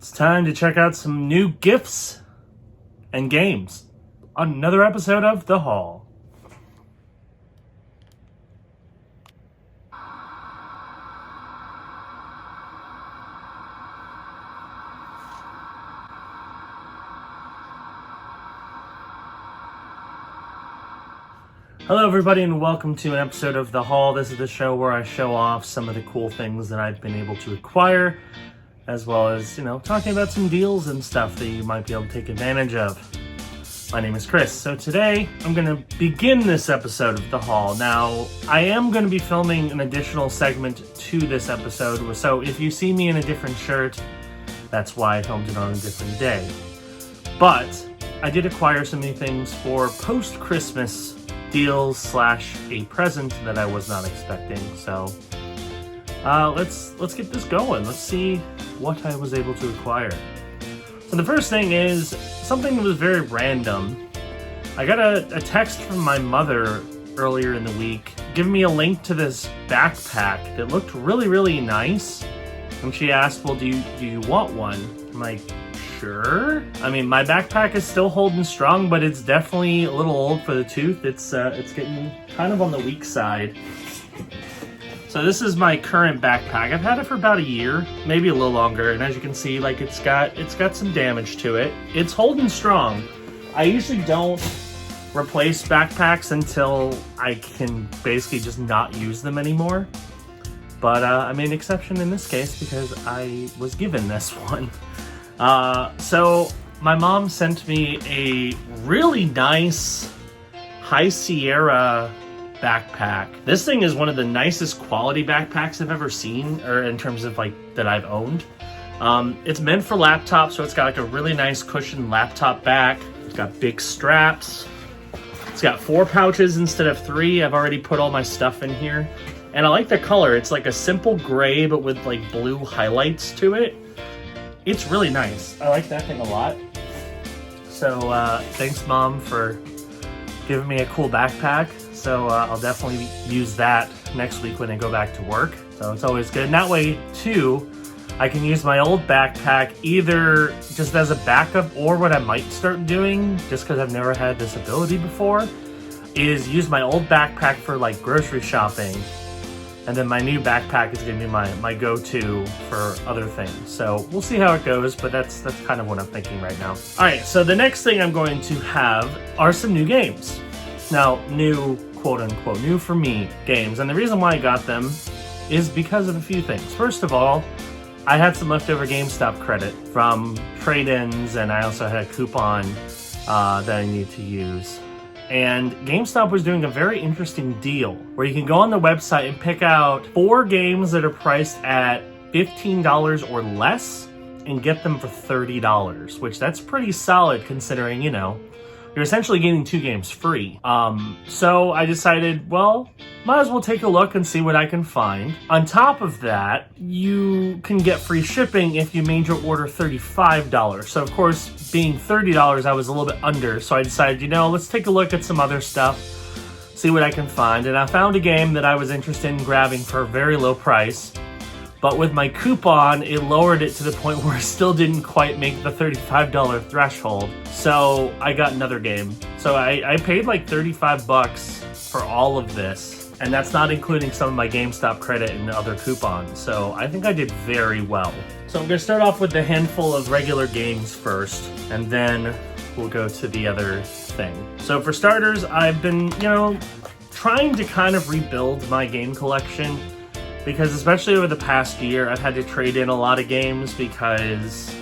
It's time to check out some new gifts and games on another episode of The Haul. Hello everybody and welcome to an episode of The Haul. This is the show where I show off some of the cool things that I've been able to acquire, as well as, talking about some deals and stuff that you might be able to take advantage of. My name is Chris. So today, I'm going to begin this episode of The Haul. Now, I am going to be filming an additional segment to this episode, so if you see me in a different shirt, that's why I filmed it on a different day. But, I did acquire some new things for post-Christmas deals / a present that I was not expecting, so let's get this going. Let's see what I was able to acquire. So the first thing is something that was very random. I got a text from my mother earlier in the week giving me a link to this backpack that looked really, really nice. And she asked, well, do you want one? I'm like, sure. I mean, my backpack is still holding strong, but it's definitely a little old for the tooth. It's getting kind of on the weak side. So this is my current backpack. I've had it for about a year, maybe a little longer, and as you can see, like it's got some damage to it. It's holding strong. I usually don't replace backpacks until I can basically just not use them anymore. But I made an exception in this case because I was given this one. So my mom sent me a really nice High Sierra backpack. This thing is one of the nicest quality backpacks I've ever seen, or in terms of that I've owned. It's meant for laptops, so it's got a really nice cushioned laptop back. It's got big straps. It's got 4 pouches instead of 3. I've already put all my stuff in here. And I like the color. It's like a simple gray, but with blue highlights to it. It's really nice. I like that thing a lot. So thanks, Mom, for giving me a cool backpack. So I'll definitely use that next week when I go back to work. So it's always good. And that way, too, I can use my old backpack either just as a backup, or what I might start doing, just because I've never had this ability before, is use my old backpack for grocery shopping. And then my new backpack is going to be my go-to for other things. So we'll see how it goes, but that's kind of what I'm thinking right now. All right, so the next thing I'm going to have are some new games. Now, new, quote-unquote, new for me games. And the reason why I got them is because of a few things. First of all, I had some leftover Gamestop credit from trade-ins, and I also had a coupon that I need to use. And GameStop was doing a very interesting deal where you can go on the website and pick out 4 games that are priced at $15 or less and get them for $30, which that's pretty solid considering, you're essentially getting 2 games free. So I decided, well, might as well take a look and see what I can find. On top of that, you can get free shipping if you made your order $35. So of course, being $30, I was a little bit under. So I decided, let's take a look at some other stuff, see what I can find. And I found a game that I was interested in grabbing for a very low price. But with my coupon, it lowered it to the point where it still didn't quite make the $35 threshold. So I got another game. So I paid $35 for all of this. And that's not including some of my GameStop credit and other coupons. So I think I did very well. So I'm going to start off with a handful of regular games first, and then we'll go to the other thing. So for starters, I've been, trying to kind of rebuild my game collection. Because especially over the past year, I've had to trade in a lot of games because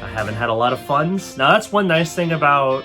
I haven't had a lot of funds. Now, that's one nice thing about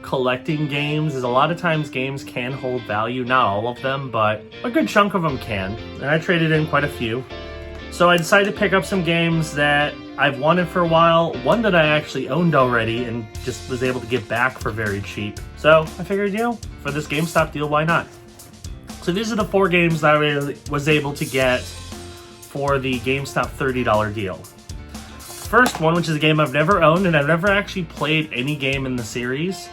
collecting games, is a lot of times games can hold value. Not all of them, but a good chunk of them can. And I traded in quite a few. So I decided to pick up some games that I've wanted for a while. One that I actually owned already and just was able to get back for very cheap. So I figured, for this GameStop deal, why not? So these are the 4 games that I was able to get for the GameStop $30 deal. First one, which is a game I've never owned and I've never actually played any game in the series,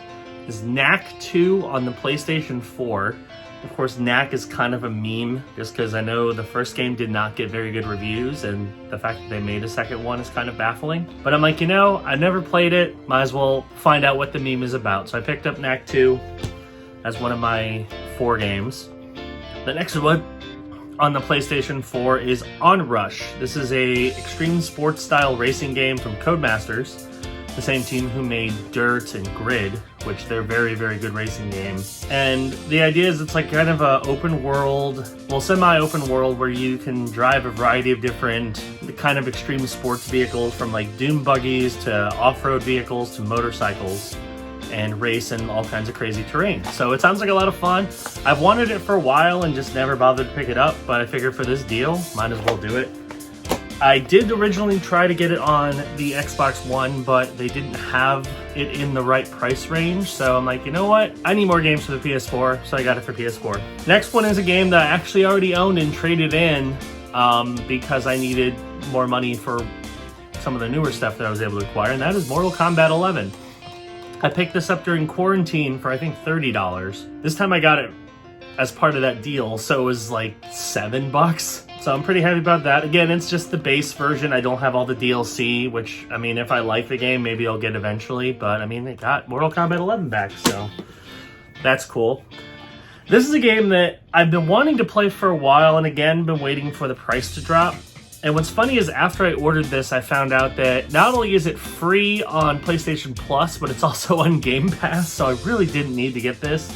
is Knack 2 on the PlayStation 4. Of course, Knack is kind of a meme just because I know the first game did not get very good reviews, and the fact that they made a second one is kind of baffling. But I'm like, you know, I've never played it. Might as well find out what the meme is about. So I picked up Knack 2 as one of my 4 games. The next one on the PlayStation 4 is Onrush. This is a extreme sports style racing game from Codemasters, the same team who made Dirt and Grid, which they're very, very good racing games. And the idea is it's like kind of a open world, well, semi-open world where you can drive a variety of different kind of extreme sports vehicles, from like dune buggies to off-road vehicles to motorcycles, and race in all kinds of crazy terrain. So it sounds like a lot of fun. I've wanted it for a while and just never bothered to pick it up, but I figured for this deal, might as well do it. I did originally try to get it on the Xbox One, but they didn't have it in the right price range. So I'm like, you know what? I need more games for the PS4, so I got it for PS4. Next one is a game that I actually already owned and traded in because I needed more money for some of the newer stuff that I was able to acquire, and that is Mortal Kombat 11. I picked this up during quarantine for I think $30. This time I got it as part of that deal, so it was like $7. So I'm pretty happy about that. Again, it's just the base version. I don't have all the DLC, which, I mean, if I like the game, maybe I'll get eventually. But, I mean, they got Mortal Kombat 11 back, so that's cool. This is a game that I've been wanting to play for a while, and again, been waiting for the price to drop. And what's funny is after I ordered this, I found out that not only is it free on PlayStation Plus, but it's also on Game Pass, so I really didn't need to get this.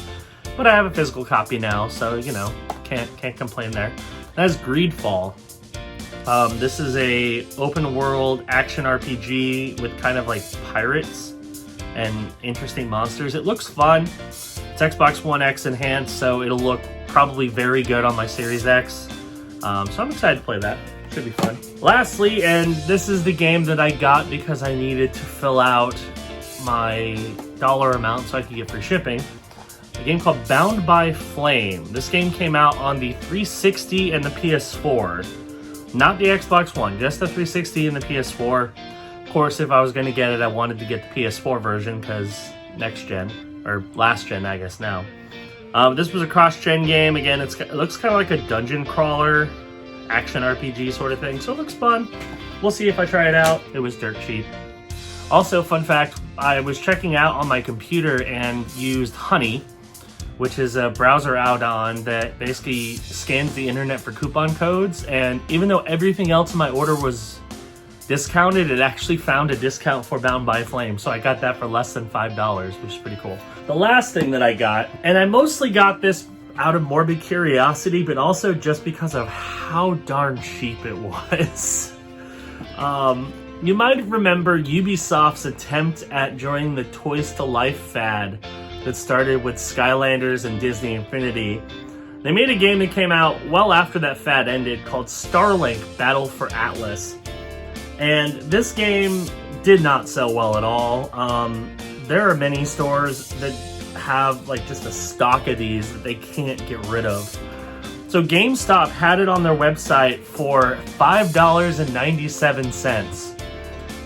But I have a physical copy now, so, you know, can't complain there. That is Greedfall. This is a open world action RPG with kind of like pirates and interesting monsters. It looks fun. It's Xbox One X enhanced, so it'll look probably very good on my Series X. So I'm excited to play that. Should be fun. Lastly, and this is the game that I got because I needed to fill out my dollar amount so I could get free shipping. A game called Bound by Flame. This game came out on the 360 and the PS4. Not the Xbox One, just the 360 and the PS4. Of course, if I was going to get it, I wanted to get the PS4 version because next gen, or last gen, I guess now. This was a cross-gen game. Again, it looks kind of like a dungeon crawler, action RPG sort of thing, so it looks fun. We'll see if I try it out. It was dirt cheap. Also, fun fact, I was checking out on my computer and used Honey, which is a browser add-on that basically scans the internet for coupon codes, and even though everything else in my order was discounted, it actually found a discount for Bound by Flame, so I got that for less than $5, which is pretty cool. The last thing that I got, and I mostly got this out of morbid curiosity, but also just because of how darn cheap it was. You might remember Ubisoft's attempt at joining the Toys to Life fad that started with Skylanders and Disney Infinity. They made a game that came out well after that fad ended called Starlink Battle for Atlas. And this game did not sell well at all. There are many stores that have like just a stock of these that they can't get rid of. So Gamestop had it on their website for $5.97,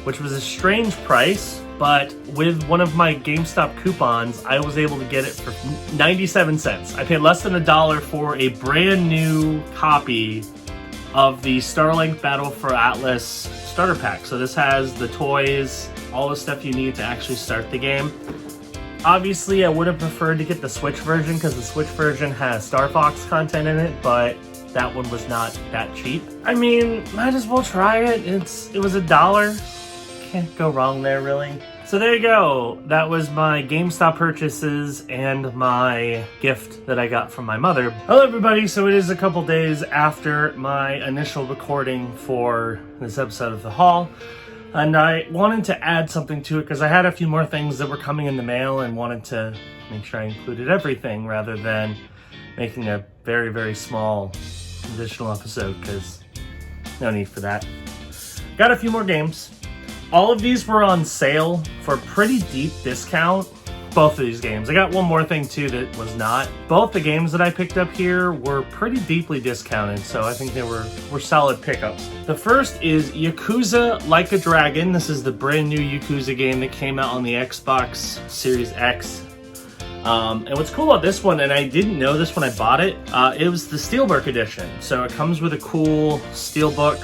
which was a strange price, but with one of my GameStop coupons, I was able to get it for 97 cents. I paid less than $1 for a brand new copy of the Starlink Battle for Atlas starter pack. So this has the toys, all the stuff you need to actually start the game. Obviously, I would have preferred to get the Switch version because the Switch version has Star Fox content in it, but that one was not that cheap. I mean, might as well try it. It was $1. Can't go wrong there, really. So there you go. That was my GameStop purchases and my gift that I got from my mother. Hello, everybody. So it is a couple days after my initial recording for this episode of The Haul. And I wanted to add something to it because I had a few more things that were coming in the mail and wanted to make sure I included everything rather than making a very, very small additional episode because no need for that. Got a few more games. All of these were on sale for a pretty deep discount. Both of these games. I got one more thing too that was not. Both the games that I picked up here were pretty deeply discounted, so I think they were solid pickups. The first is Yakuza Like a Dragon. This is the brand new Yakuza game that came out on the Xbox Series X. And what's cool about this one, and I didn't know this when I bought it, it was the Steelbook edition. So it comes with a cool Steelbook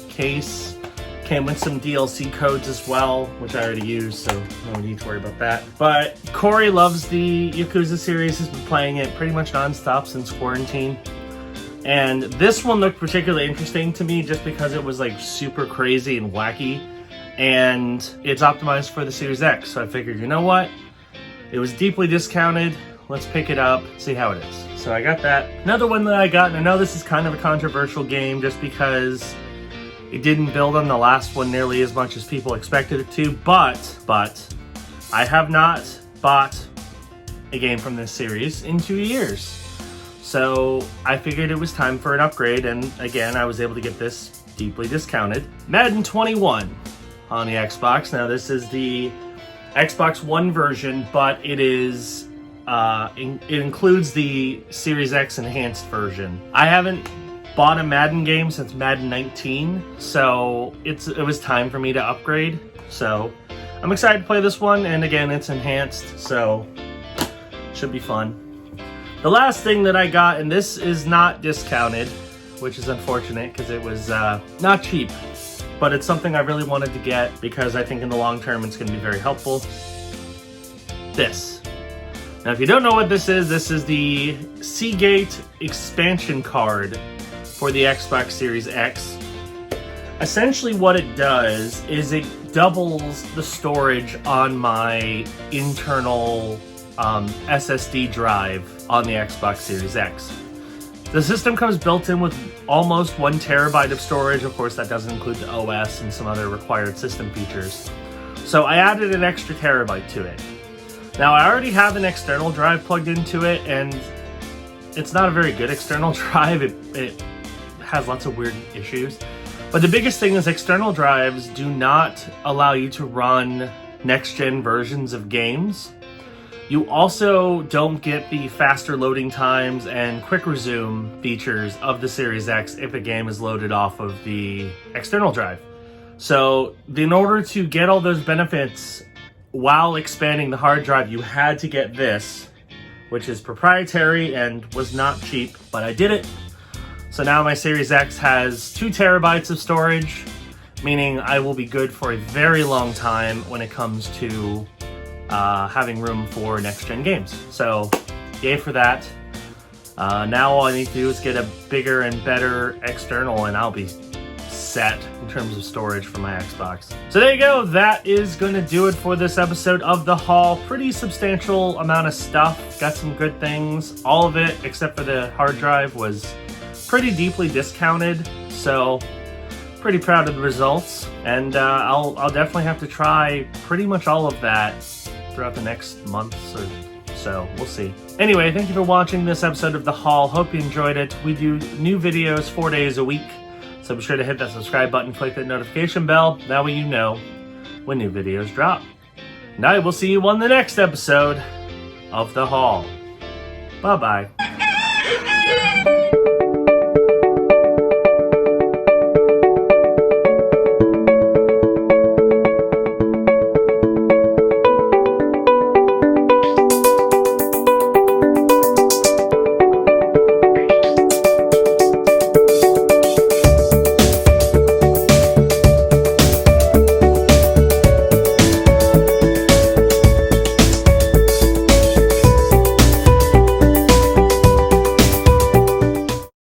case. Came with some DLC codes as well, which I already used, so no need to worry about that. But Corey loves the Yakuza series. He's been playing it pretty much non-stop since quarantine. And this one looked particularly interesting to me just because it was like super crazy and wacky. And it's optimized for the Series X. So I figured, you know what? It was deeply discounted. Let's pick it up, see how it is. So I got that. Another one that I got, and I know this is kind of a controversial game just because it didn't build on the last one nearly as much as people expected it to, but I have not bought a game from this series in 2 years. So I figured it was time for an upgrade, and again, I was able to get this deeply discounted. Madden 21 on the Xbox. Now this is the Xbox One version, but it is it includes the Series X enhanced version. I haven't bought a Madden game since Madden 19, so it was time for me to upgrade. So I'm excited to play this one, and again, it's enhanced, so should be fun. The last thing that I got, and this is not discounted, which is unfortunate because it was not cheap, but it's something I really wanted to get because I think in the long term it's going to be very helpful. This. Now, if you don't know what this is the Seagate expansion card for the Xbox Series X. Essentially what it does is it doubles the storage on my internal SSD drive on the Xbox Series X. The system comes built in with almost 1 terabyte of storage. Of course, that doesn't include the OS and some other required system features. So I added an extra terabyte to it. Now, I already have an external drive plugged into it, and it's not a very good external drive. It has lots of weird issues. But the biggest thing is external drives do not allow you to run next-gen versions of games. You also don't get the faster loading times and quick resume features of the Series X if a game is loaded off of the external drive. So in order to get all those benefits while expanding the hard drive, you had to get this, which is proprietary and was not cheap, but I did it. So now my Series X has 2 terabytes of storage, meaning I will be good for a very long time when it comes to having room for next-gen games. So, yay for that. Now all I need to do is get a bigger and better external, and I'll be set in terms of storage for my Xbox. So there you go. That is going to do it for this episode of The Haul. Pretty substantial amount of stuff. Got some good things. All of it, except for the hard drive, was pretty deeply discounted, so pretty proud of the results, and I'll definitely have to try pretty much all of that throughout the next months or so. We'll see. Anyway, thank you for watching this episode of The Haul. Hope you enjoyed it. We do new videos 4 days a week, so be sure to hit that subscribe button, click that notification bell. That way you know when new videos drop. And I will see you on the next episode of The Haul. Bye-bye.